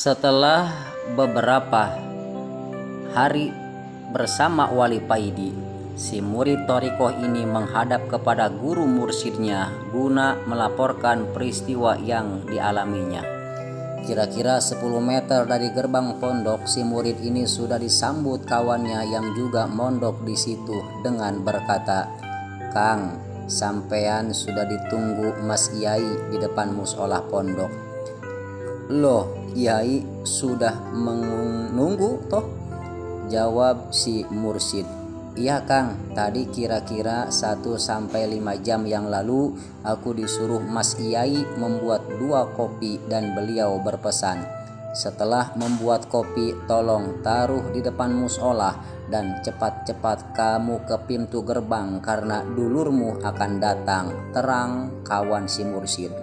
Setelah beberapa hari bersama Wali Paidi, si murid Thariqah ini menghadap kepada guru mursyidnya guna melaporkan peristiwa yang dialaminya. Kira-kira 10 meter dari gerbang pondok, si murid ini sudah disambut kawannya yang juga mondok di situ dengan berkata, "Kang, sampean sudah ditunggu Mas Yai di depan musola pondok." "Loh, Yai sudah menunggu toh?" jawab si mursyid. "Iya Kang, tadi kira-kira 1-5 jam yang lalu aku disuruh Mas Yai membuat 2 kopi dan beliau berpesan, setelah membuat kopi tolong taruh di depan musola dan cepat-cepat kamu ke pintu gerbang karena dulurmu akan datang," terang kawan si mursyid.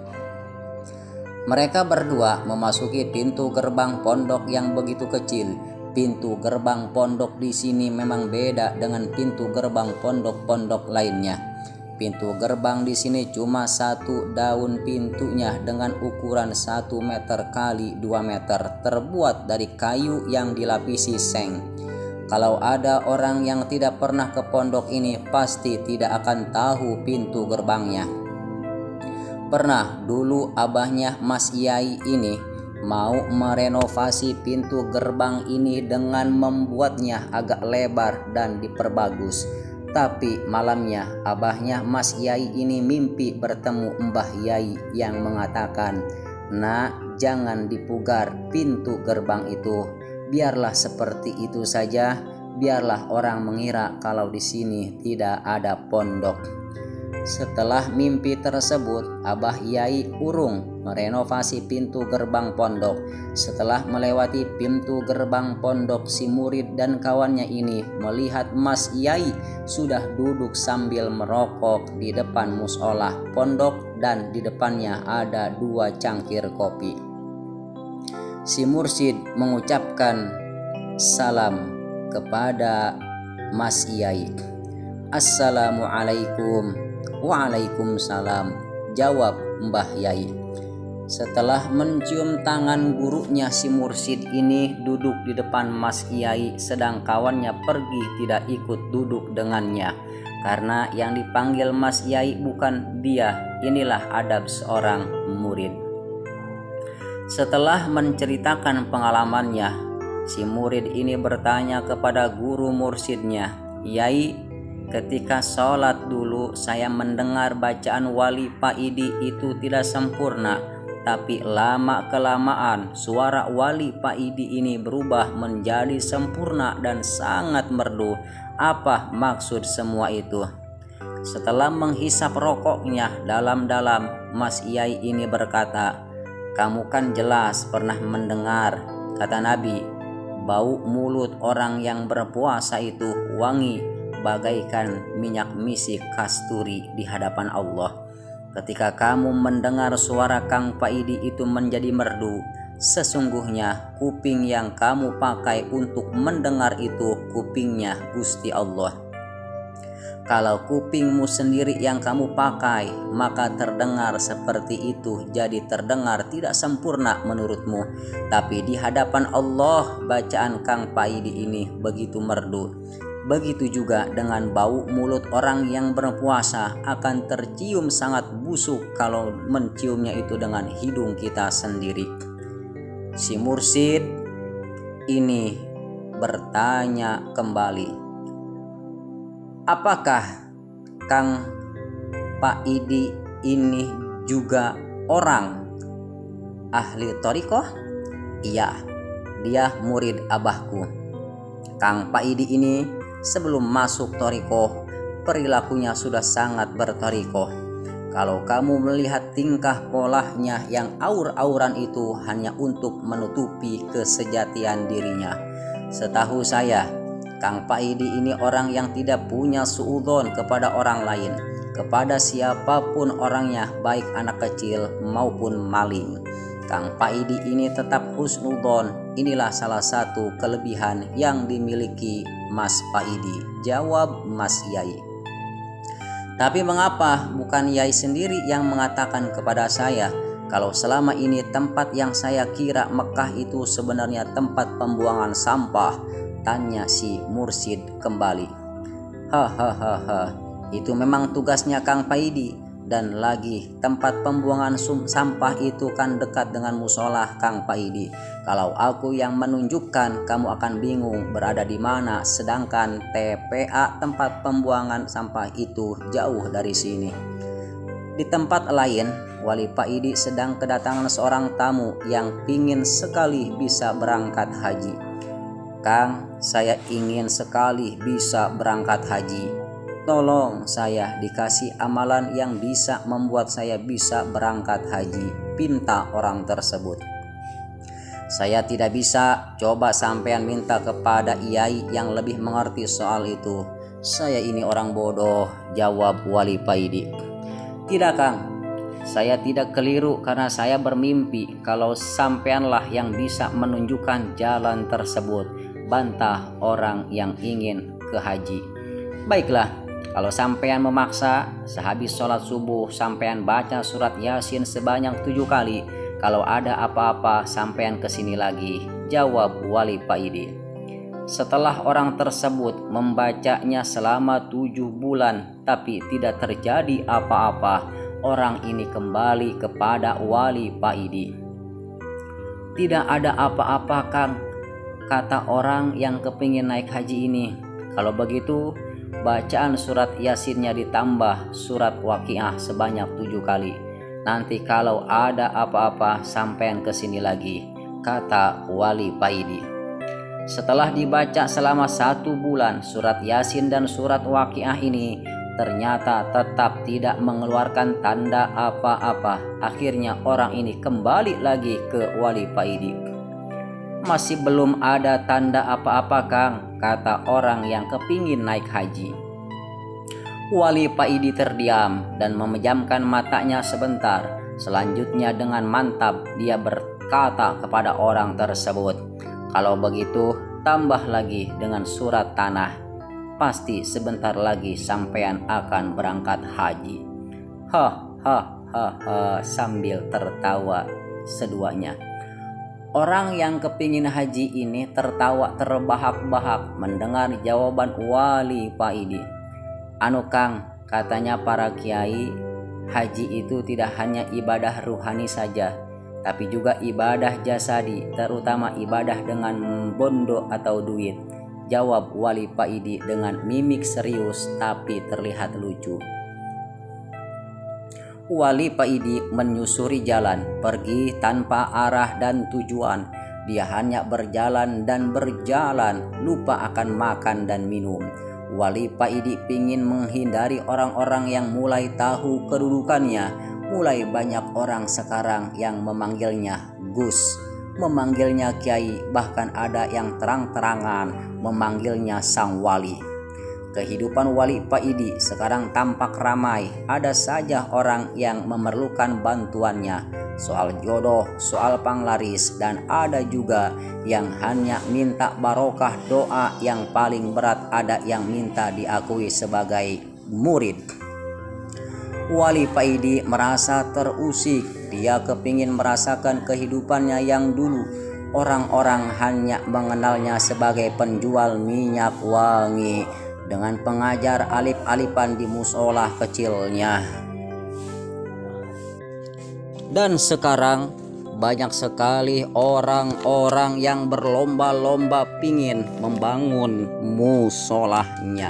Mereka berdua memasuki pintu gerbang pondok yang begitu kecil. Pintu gerbang pondok di sini memang beda dengan pintu gerbang pondok-pondok lainnya. Pintu gerbang di sini cuma 1 daun pintunya dengan ukuran 1 meter kali 2 meter, terbuat dari kayu yang dilapisi seng. Kalau ada orang yang tidak pernah ke pondok ini pasti tidak akan tahu pintu gerbangnya. Pernah dulu abahnya Mas Yai ini mau merenovasi pintu gerbang ini dengan membuatnya agak lebar dan diperbagus. Tapi malamnya abahnya Mas Yai ini mimpi bertemu Mbah Yai yang mengatakan, "Nak, jangan dipugar pintu gerbang itu. Biarlah seperti itu saja. Biarlah orang mengira kalau di sini tidak ada pondok." Setelah mimpi tersebut, Abah Yai urung merenovasi pintu gerbang pondok. Setelah melewati pintu gerbang pondok, si murid dan kawannya ini melihat Mas Yai sudah duduk sambil merokok di depan musola pondok dan di depannya ada 2 cangkir kopi. Si mursyid mengucapkan salam kepada Mas Yai. "Assalamualaikum." "Waalaikumsalam," jawab Mbah Yai. Setelah mencium tangan gurunya, si mursyid ini duduk di depan Mas Yai, sedang kawannya pergi tidak ikut duduk dengannya. Karena yang dipanggil Mas Yai bukan dia. Inilah adab seorang murid. Setelah menceritakan pengalamannya, si murid ini bertanya kepada guru mursyidnya, "Yai, ketika sholat dulu saya mendengar bacaan Wali Paidi itu tidak sempurna, tapi lama-kelamaan suara Wali Paidi ini berubah menjadi sempurna dan sangat merdu. Apa maksud semua itu?" Setelah menghisap rokoknya dalam-dalam, Mas Yai ini berkata, "Kamu kan jelas pernah mendengar kata Nabi, bau mulut orang yang berpuasa itu wangi bagaikan minyak misik kasturi di hadapan Allah. Ketika kamu mendengar suara Kang Paidi itu menjadi merdu, sesungguhnya kuping yang kamu pakai untuk mendengar itu kupingnya Gusti Allah. Kalau kupingmu sendiri yang kamu pakai, maka terdengar seperti itu jadi terdengar tidak sempurna menurutmu. Tapi di hadapan Allah bacaan Kang Paidi ini begitu merdu. Begitu juga dengan bau mulut orang yang berpuasa akan tercium sangat busuk kalau menciumnya itu dengan hidung kita sendiri." Si mursyid ini bertanya kembali, "Apakah Kang Paidi ini juga orang ahli thariqah?" "Iya, dia murid abahku. Kang Paidi ini sebelum masuk thariqah, perilakunya sudah sangat berthariqah. Kalau kamu melihat tingkah polanya yang aur-auran itu hanya untuk menutupi kesejatian dirinya. Setahu saya, Kang Paidi ini orang yang tidak punya suudzon kepada orang lain, kepada siapapun orangnya, baik anak kecil maupun maling. Kang Paidi ini tetap husnudzon. Inilah salah satu kelebihan yang dimiliki Mas Paidi," jawab Mas Yai. "Tapi mengapa bukan Yai sendiri yang mengatakan kepada saya kalau selama ini tempat yang saya kira Mekah itu sebenarnya tempat pembuangan sampah? Tanya si mursyid kembali. Hahaha, itu memang tugasnya Kang Paidi. Dan lagi tempat pembuangan sampah itu kan dekat dengan musola Kang Paidi. Kalau aku yang menunjukkan, kamu akan bingung berada di mana, sedangkan TPA tempat pembuangan sampah itu jauh dari sini. Di tempat lain, Wali Paidi sedang kedatangan seorang tamu yang ingin sekali bisa berangkat haji. Kang, saya ingin sekali bisa berangkat haji. Tolong saya dikasih amalan yang bisa membuat saya bisa berangkat haji, pinta orang tersebut. Saya tidak bisa, coba sampean minta kepada Iyai yang lebih mengerti soal itu. Saya ini orang bodoh, jawab Wali Paidi. Tidak Kang, saya tidak keliru karena saya bermimpi kalau sampeanlah yang bisa menunjukkan jalan tersebut, bantah orang yang ingin ke haji. Baiklah, kalau sampean memaksa, sehabis sholat subuh sampean baca surat Yasin sebanyak 7 kali. Kalau ada apa-apa sampean kesini lagi, jawab Wali Paidi. Setelah orang tersebut membacanya selama 7 bulan tapi tidak terjadi apa-apa, orang ini kembali kepada Wali Paidi. Tidak ada apa-apa Kang, kata orang yang kepingin naik haji ini. Kalau begitu, bacaan surat Yasinnya ditambah surat Waqiah sebanyak 7 kali. Nanti kalau ada apa-apa sampean kesini lagi, kata Wali Paidi. Setelah dibaca selama 1 bulan surat Yasin dan surat Waqiah ini, ternyata tetap tidak mengeluarkan tanda apa-apa. Akhirnya orang ini kembali lagi ke Wali Paidi. Masih belum ada tanda apa-apa Kang, kata orang yang kepingin naik haji. Wali Paidi terdiam dan memejamkan matanya sebentar. Selanjutnya dengan mantap dia berkata kepada orang tersebut, kalau begitu tambah lagi dengan surat tanah. Pasti sebentar lagi sampean akan berangkat haji. Hahaha, sambil tertawa seduanya. Orang yang kepingin haji ini tertawa terbahak-bahak mendengar jawaban Wali Paidi. Anu Kang, katanya para kiai, haji itu tidak hanya ibadah ruhani saja, tapi juga ibadah jasadi, terutama ibadah dengan bondo atau duit, jawab Wali Paidi dengan mimik serius tapi terlihat lucu. Wali Paidi menyusuri jalan, pergi tanpa arah dan tujuan. Dia hanya berjalan dan berjalan, lupa akan makan dan minum. Wali Paidi ingin menghindari orang-orang yang mulai tahu kedudukannya. Mulai banyak orang sekarang yang memanggilnya Gus, memanggilnya Kiai, bahkan ada yang terang-terangan memanggilnya Sang Wali. Kehidupan Wali Paidi sekarang tampak ramai. Ada saja orang yang memerlukan bantuannya. Soal jodoh, soal panglaris, dan ada juga yang hanya minta barokah doa. Yang paling berat ada yang minta diakui sebagai murid. Wali Paidi merasa terusik. Dia kepingin merasakan kehidupannya yang dulu. Orang-orang hanya mengenalnya sebagai penjual minyak wangi dengan pengajar alif-alifan di musola kecilnya. Dan sekarang banyak sekali orang-orang yang berlomba-lomba pingin membangun musolahnya.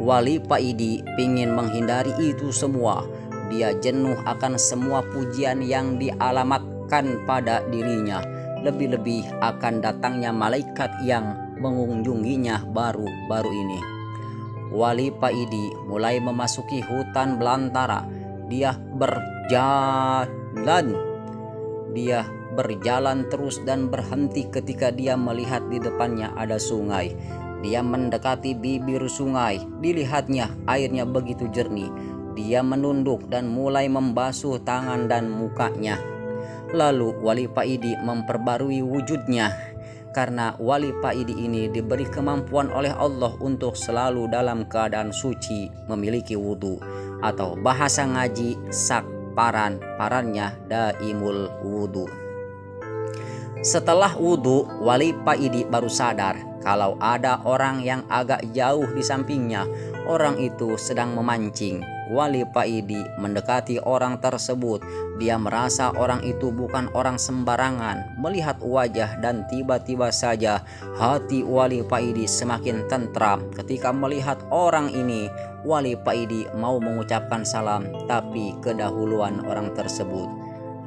Wali Paidi pingin menghindari itu semua. Dia jenuh akan semua pujian yang dialamatkan pada dirinya. Lebih-lebih akan datangnya malaikat yang mengunjunginya baru-baru ini. Wali Paidi mulai memasuki hutan belantara. Dia berjalan terus dan berhenti ketika dia melihat di depannya ada sungai. Dia mendekati bibir sungai. Dilihatnya airnya begitu jernih. Dia menunduk dan mulai membasuh tangan dan mukanya. Lalu Wali Paidi memperbarui wujudnya. Karena Wali Paidi ini diberi kemampuan oleh Allah untuk selalu dalam keadaan suci, memiliki wudu, atau bahasa ngaji sak parannya daimul wudu. Setelah wudu, Wali Paidi baru sadar kalau ada orang yang agak jauh di sampingnya. Orang itu sedang memancing. Wali Paidi mendekati orang tersebut. Dia merasa orang itu bukan orang sembarangan. Melihat wajah dan tiba-tiba saja hati Wali Paidi semakin tentram. Ketika melihat orang ini, Wali Paidi mau mengucapkan salam, tapi kedahuluan orang tersebut.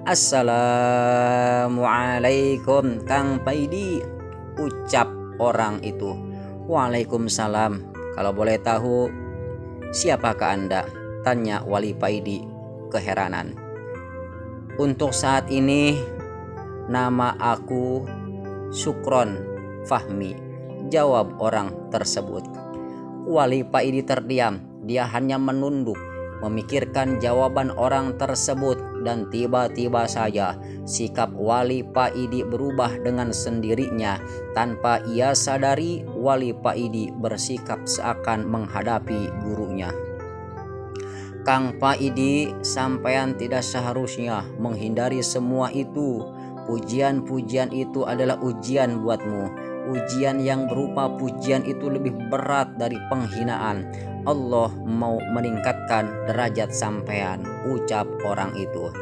Assalamualaikum Kang Paidi, ucap orang itu. Waalaikumsalam. Kalau boleh tahu, siapakah Anda? Tanya Wali Paidi keheranan. Untuk saat ini nama aku Syukron Fahmi, jawab orang tersebut. Wali Paidi terdiam. Dia hanya menunduk memikirkan jawaban orang tersebut, dan tiba-tiba saja sikap Wali Paidi berubah dengan sendirinya. Tanpa ia sadari, Wali Paidi bersikap seakan menghadapi gurunya. Kang Paidi, sampean tidak seharusnya menghindari semua itu. Pujian-pujian itu adalah ujian buatmu. Ujian yang berupa pujian itu lebih berat dari penghinaan. Allah mau meningkatkan derajat sampean, ucap orang itu.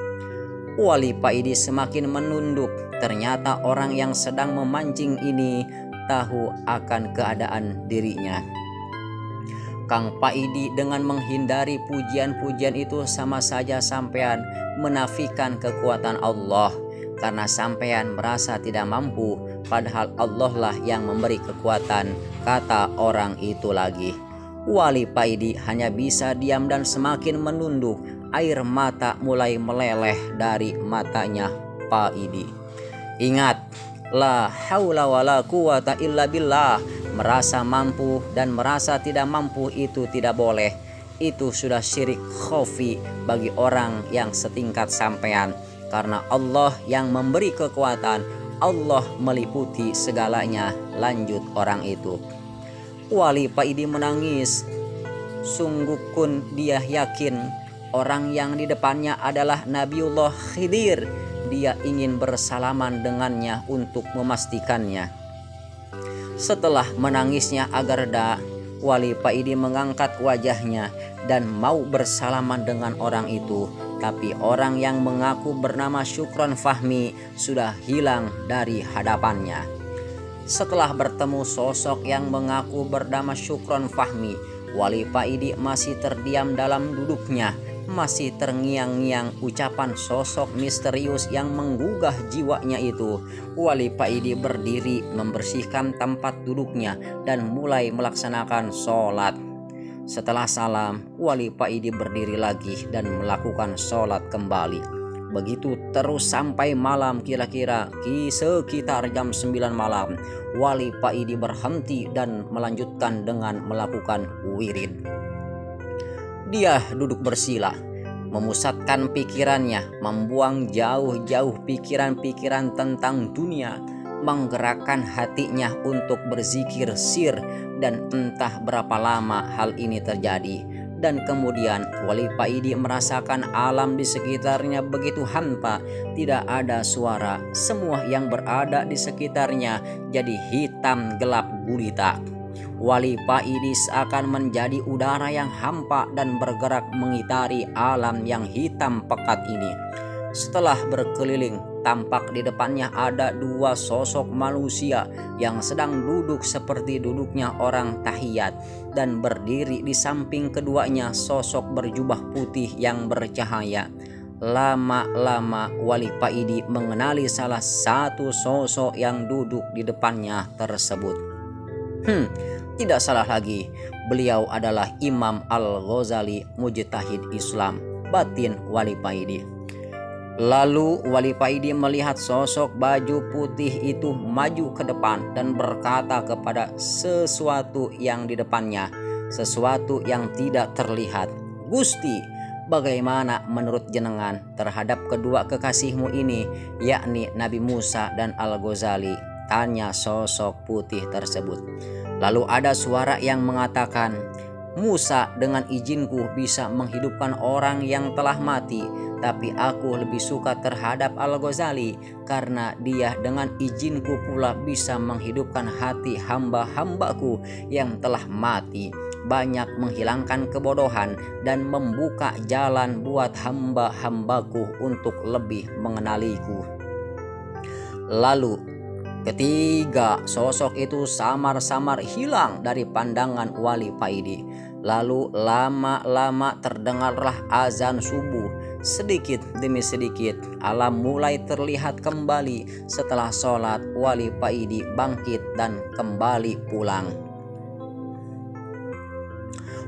Wali Paidi semakin menunduk. Ternyata orang yang sedang memancing ini tahu akan keadaan dirinya. Kang Paidi dengan menghindari pujian-pujian itu sama saja sampean menafikan kekuatan Allah, karena sampean merasa tidak mampu, padahal Allah lah yang memberi kekuatan, kata orang itu lagi. Wali Paidi hanya bisa diam dan semakin menunduk. Air mata mulai meleleh dari matanya Paidi. Ingat, la haula wala quwata illa billah. Merasa mampu dan merasa tidak mampu itu tidak boleh. Itu sudah syirik khafi bagi orang yang setingkat sampean. Karena Allah yang memberi kekuatan, Allah meliputi segalanya, lanjut orang itu. Wali Paidi menangis. Sungguh pun dia yakin orang yang di depannya adalah Nabiullah Khidir. Dia ingin bersalaman dengannya untuk memastikannya. Setelah menangisnya agak reda, Wali Paidi mengangkat wajahnya dan mau bersalaman dengan orang itu. Tapi orang yang mengaku bernama Syukron Fahmi sudah hilang dari hadapannya. Setelah bertemu sosok yang mengaku bernama Syukron Fahmi, Wali Paidi masih terdiam dalam duduknya. Masih terngiang-ngiang ucapan sosok misterius yang menggugah jiwanya itu. Wali Paidi berdiri membersihkan tempat duduknya dan mulai melaksanakan sholat. Setelah salam, Wali Paidi berdiri lagi dan melakukan sholat kembali. Begitu terus sampai malam, kira-kira sekitar jam 9 malam. Wali Paidi berhenti dan melanjutkan dengan melakukan wirid. Dia duduk bersila, memusatkan pikirannya, membuang jauh-jauh pikiran-pikiran tentang dunia, menggerakkan hatinya untuk berzikir sir, dan entah berapa lama hal ini terjadi. Dan kemudian Wali Paidi merasakan alam di sekitarnya begitu hampa, tidak ada suara, semua yang berada di sekitarnya jadi hitam gelap gulita. Wali Paidi seakan menjadi udara yang hampa dan bergerak mengitari alam yang hitam pekat ini. Setelah berkeliling, tampak di depannya ada dua sosok manusia yang sedang duduk seperti duduknya orang tahiyat, dan berdiri di samping keduanya sosok berjubah putih yang bercahaya. Lama-lama Wali Paidi mengenali salah satu sosok yang duduk di depannya tersebut. Tidak salah lagi, beliau adalah Imam Al-Ghazali, mujtahid Islam, batin Wali Paidi. Lalu Wali Paidi melihat sosok baju putih itu maju ke depan dan berkata kepada sesuatu yang di depannya, sesuatu yang tidak terlihat, "Gusti, bagaimana menurut jenengan terhadap kedua kekasihmu ini, yakni Nabi Musa dan Al-Ghazali?" tanya sosok putih tersebut. Lalu ada suara yang mengatakan, Musa dengan izinku bisa menghidupkan orang yang telah mati, tapi aku lebih suka terhadap Al-Ghazali karena dia dengan izinku pula bisa menghidupkan hati hamba-hambaku yang telah mati, banyak menghilangkan kebodohan dan membuka jalan buat hamba-hambaku untuk lebih mengenaliku. Lalu ketiga sosok itu samar-samar hilang dari pandangan Wali Paidi. Lalu lama-lama terdengarlah azan subuh. Sedikit demi sedikit alam mulai terlihat kembali. Setelah sholat, Wali Paidi bangkit dan kembali pulang.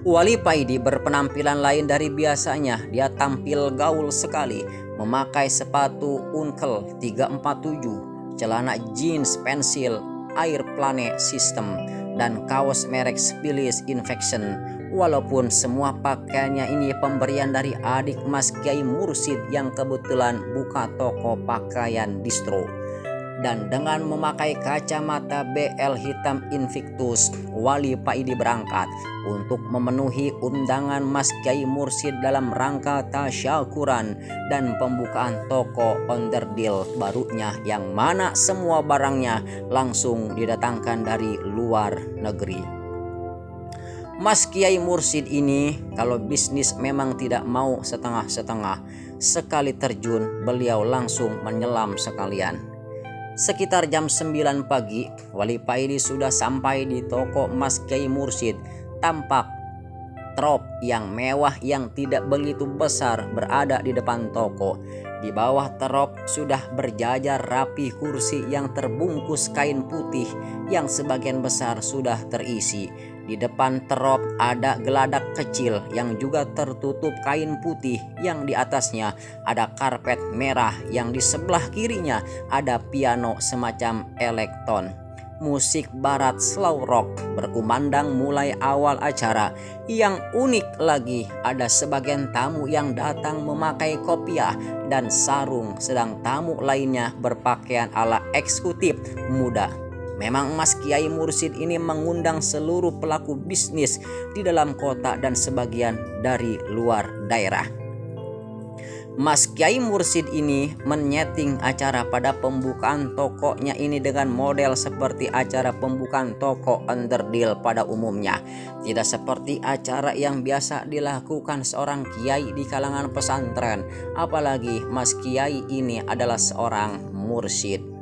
Wali Paidi berpenampilan lain dari biasanya. Dia tampil gaul sekali, memakai sepatu Uncle 347, celana jeans pensil Airplane System, dan kaos merek Spilis Infection. Walaupun semua pakaiannya ini pemberian dari adik Mas Kiai Mursyid yang kebetulan buka toko pakaian distro. Dan dengan memakai kacamata BL hitam Invictus, Wali Paidi berangkat untuk memenuhi undangan Mas Kiai Mursyid dalam rangka tasyakuran dan pembukaan toko onderdil barunya, yang mana semua barangnya langsung didatangkan dari luar negeri. Mas Kiai Mursyid ini kalau bisnis memang tidak mau setengah-setengah. Sekali terjun beliau langsung menyelam sekalian. Sekitar jam 9 pagi Wali Paidi sudah sampai di toko Mas Kiai Mursyid. Tampak truk yang mewah yang tidak begitu besar berada di depan toko. Di bawah truk sudah berjajar rapi kursi yang terbungkus kain putih yang sebagian besar sudah terisi. Di depan truk ada geladak kecil yang juga tertutup kain putih, yang di atasnya ada karpet merah, yang di sebelah kirinya ada piano semacam elektron. Musik barat slow rock berkumandang mulai awal acara. Yang unik lagi, ada sebagian tamu yang datang memakai kopiah dan sarung, sedang tamu lainnya berpakaian ala eksekutif muda. Memang Mas Kiai Mursyid ini mengundang seluruh pelaku bisnis di dalam kota dan sebagian dari luar daerah. Mas Kiai Mursyid ini menyeting acara pada pembukaan tokonya ini dengan model seperti acara pembukaan toko onderdil pada umumnya. Tidak seperti acara yang biasa dilakukan seorang kiai di kalangan pesantren. Apalagi Mas Kiai ini adalah seorang mursyid.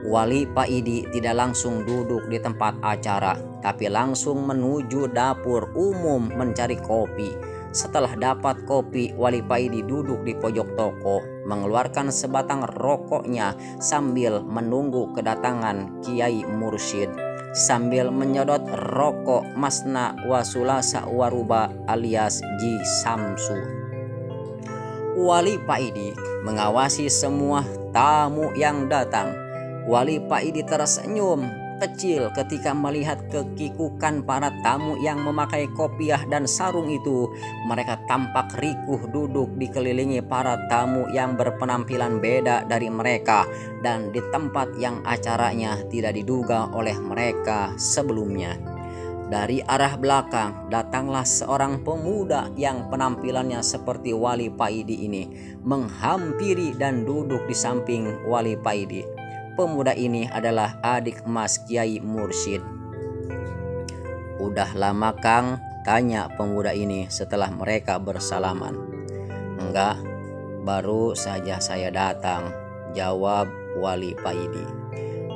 Wali Paidi tidak langsung duduk di tempat acara, tapi langsung menuju dapur umum mencari kopi. Setelah dapat kopi, Wali Paidi duduk di pojok toko, mengeluarkan sebatang rokoknya sambil menunggu kedatangan Kiai Mursyid. Sambil menyodot rokok Masna Wasulasa Waruba alias Ji Samsu. Wali Paidi mengawasi semua tamu yang datang. Wali Paidi tersenyum kecil ketika melihat kekikukan para tamu yang memakai kopiah dan sarung itu. Mereka tampak rikuh duduk dikelilingi para tamu yang berpenampilan beda dari mereka dan di tempat yang acaranya tidak diduga oleh mereka sebelumnya. Dari arah belakang datanglah seorang pemuda yang penampilannya seperti Wali Paidi ini, menghampiri dan duduk di samping Wali Paidi. Pemuda ini adalah adik Mas Kiai Mursyid. "Udah lama Kang?" tanya pemuda ini setelah mereka bersalaman. "Enggak, baru saja saya datang," jawab Wali Paidi.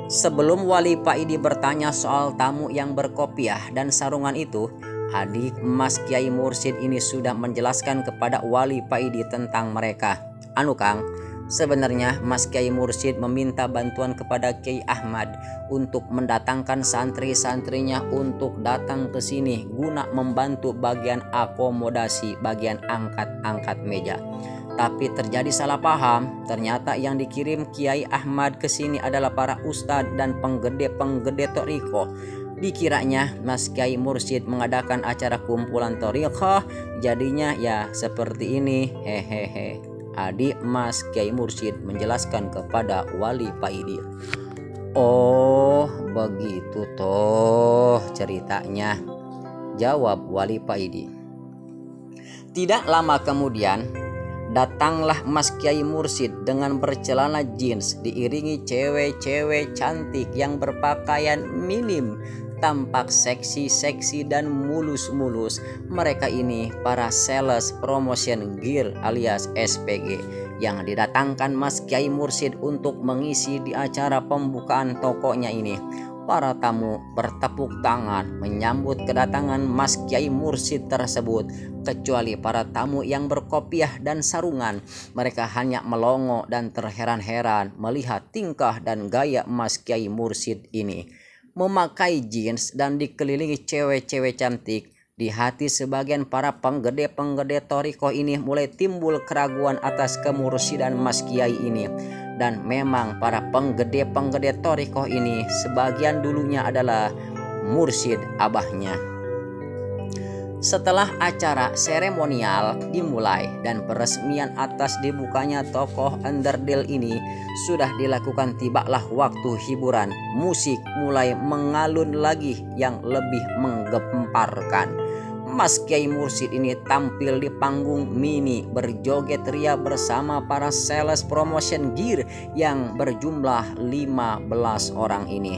Sebelum Wali Paidi bertanya soal tamu yang berkopiah dan sarungan itu, adik Mas Kiai Mursyid ini sudah menjelaskan kepada Wali Paidi tentang mereka. "Anu Kang, sebenarnya Mas Kiai Mursyid meminta bantuan kepada Kiai Ahmad untuk mendatangkan santri-santrinya untuk datang ke sini guna membantu bagian akomodasi, bagian angkat-angkat meja. Tapi terjadi salah paham. Ternyata yang dikirim Kiai Ahmad ke sini adalah para ustadz dan penggede-penggede toriko. Dikiranya Mas Kiai Mursyid mengadakan acara kumpulan toriko, jadinya ya seperti ini, hehehe." Adik Mas Kiai Mursyid menjelaskan kepada Wali Paidi. "Oh, begitu toh ceritanya. jawab Wali Paidi. Tidak lama kemudian datanglah Mas Kiai Mursyid dengan bercelana jeans diiringi cewek-cewek cantik yang berpakaian minim, tampak seksi-seksi dan mulus-mulus. Mereka ini para sales promotion gear alias SPG yang didatangkan Mas Kiai Mursyid untuk mengisi di acara pembukaan tokonya ini. Para tamu bertepuk tangan menyambut kedatangan Mas Kiai Mursyid tersebut, kecuali para tamu yang berkopiah dan sarungan. Mereka hanya melongo dan terheran-heran melihat tingkah dan gaya Mas Kiai Mursyid ini. Memakai jeans dan dikelilingi cewek-cewek cantik, di hati sebagian para penggede-penggede thariqah ini mulai timbul keraguan atas kemursidan Mas Kiai ini. Dan memang para penggede-penggede thariqah ini sebagian dulunya adalah mursyid abahnya. Setelah acara seremonial dimulai dan peresmian atas dibukanya tokoh underdeal ini sudah dilakukan, tibalah waktu hiburan. Musik mulai mengalun lagi yang lebih menggemparkan. Mas Kiai Mursyid ini tampil di panggung mini berjoget ria bersama para sales promotion gear yang berjumlah 15 orang ini.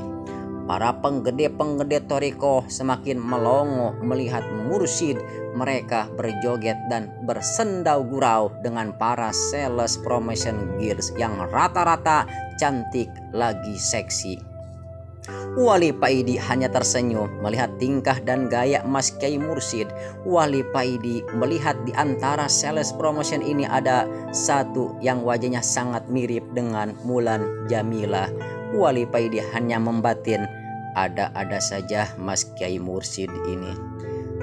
Para penggede-penggede thariqah semakin melongo melihat Mursyid. Mereka berjoget dan bersendau gurau dengan para sales promotion gears yang rata-rata cantik lagi seksi. Wali Paidi hanya tersenyum melihat tingkah dan gaya Mas Kiai Mursyid. Wali Paidi melihat di antara sales promotion ini ada satu yang wajahnya sangat mirip dengan Mulan Jamila. Wali Paidi hanya membatin, ada-ada saja Mas Kiai Mursyid ini.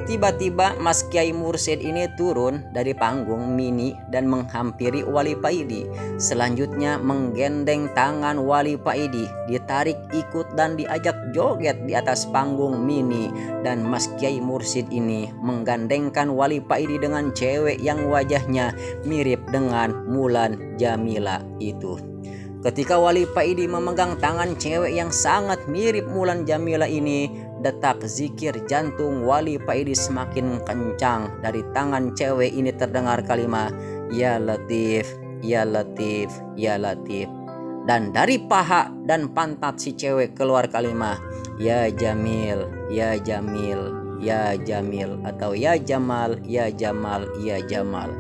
Tiba-tiba Mas Kiai Mursyid ini turun dari panggung mini dan menghampiri Wali Paidi. Selanjutnya menggendeng tangan Wali Paidi, ditarik ikut dan diajak joget di atas panggung mini. Dan Mas Kiai Mursyid ini menggandengkan Wali Paidi dengan cewek yang wajahnya mirip dengan Mulan Jamila itu. Ketika Wali Paidi memegang tangan cewek yang sangat mirip Mulan Jamila ini, detak zikir jantung Wali Paidi semakin kencang. Dari tangan cewek ini terdengar kalimat Ya Latif, Ya Latif, Ya Latif. Dan dari paha dan pantat si cewek keluar kalimat Ya Jamil, Ya Jamil, Ya Jamil, atau Ya Jamal, Ya Jamal, Ya Jamal.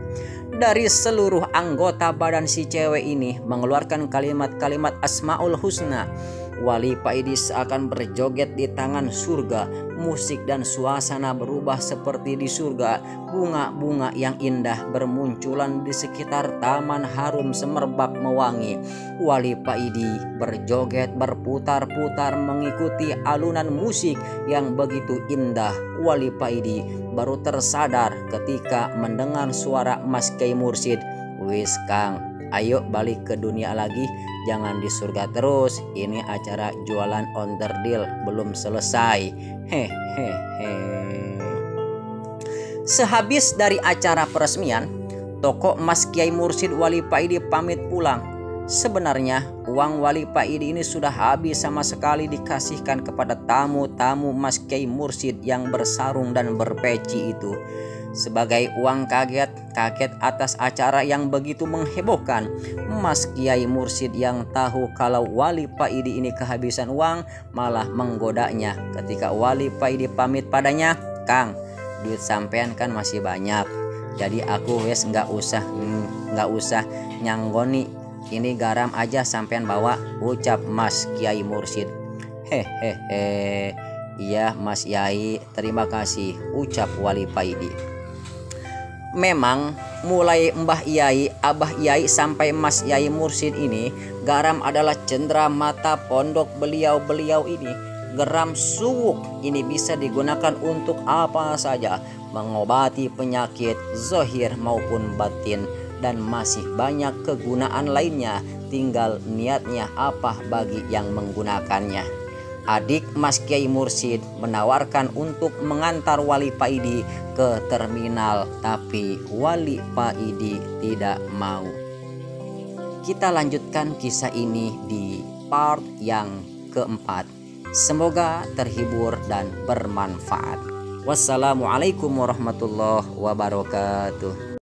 Dari seluruh anggota badan si cewek ini mengeluarkan kalimat-kalimat Asmaul Husna. Wali Paidi seakan berjoget di tangan surga. Musik dan suasana berubah seperti di surga. Bunga-bunga yang indah bermunculan di sekitar taman harum semerbak mewangi. Wali Paidi berjoget berputar-putar mengikuti alunan musik yang begitu indah. Wali Paidi baru tersadar ketika mendengar suara Mas Kiai Mursyid. Wis Kang, ayo balik ke dunia lagi, jangan di surga terus. Ini acara jualan onderdil belum selesai. Hehehe. Sehabis dari acara peresmian, toko Mas Kiai Mursyid Wali Paidi pamit pulang. Sebenarnya uang Wali Paidi ini sudah habis sama sekali dikasihkan kepada tamu-tamu Mas Kiai Mursyid yang bersarung dan berpeci itu. Sebagai uang kaget atas acara yang begitu menghebohkan, Mas Kiai Mursyid yang tahu kalau Wali Paidi ini kehabisan uang malah menggodanya. Ketika Wali Paidi pamit padanya, Kang, duit sampean kan masih banyak, jadi aku wes nggak usah nyanggoni, ini garam aja sampean bawa, ucap Mas Kiai Mursyid. Hehehe, iya Mas Yai, terima kasih, ucap Wali Paidi. Memang mulai Mbah Yai, Abah Yai sampai Mas Yai Mursyid ini, garam adalah cendera mata pondok beliau-beliau ini. Geram suwuk ini bisa digunakan untuk apa saja, mengobati penyakit zahir maupun batin, dan masih banyak kegunaan lainnya, tinggal niatnya apa bagi yang menggunakannya. Adik Mas Kiai Mursyid menawarkan untuk mengantar Wali Paidi ke terminal, tapi Wali Paidi tidak mau. Kita lanjutkan kisah ini di part yang keempat. Semoga terhibur dan bermanfaat. Wassalamualaikum warahmatullahi wabarakatuh.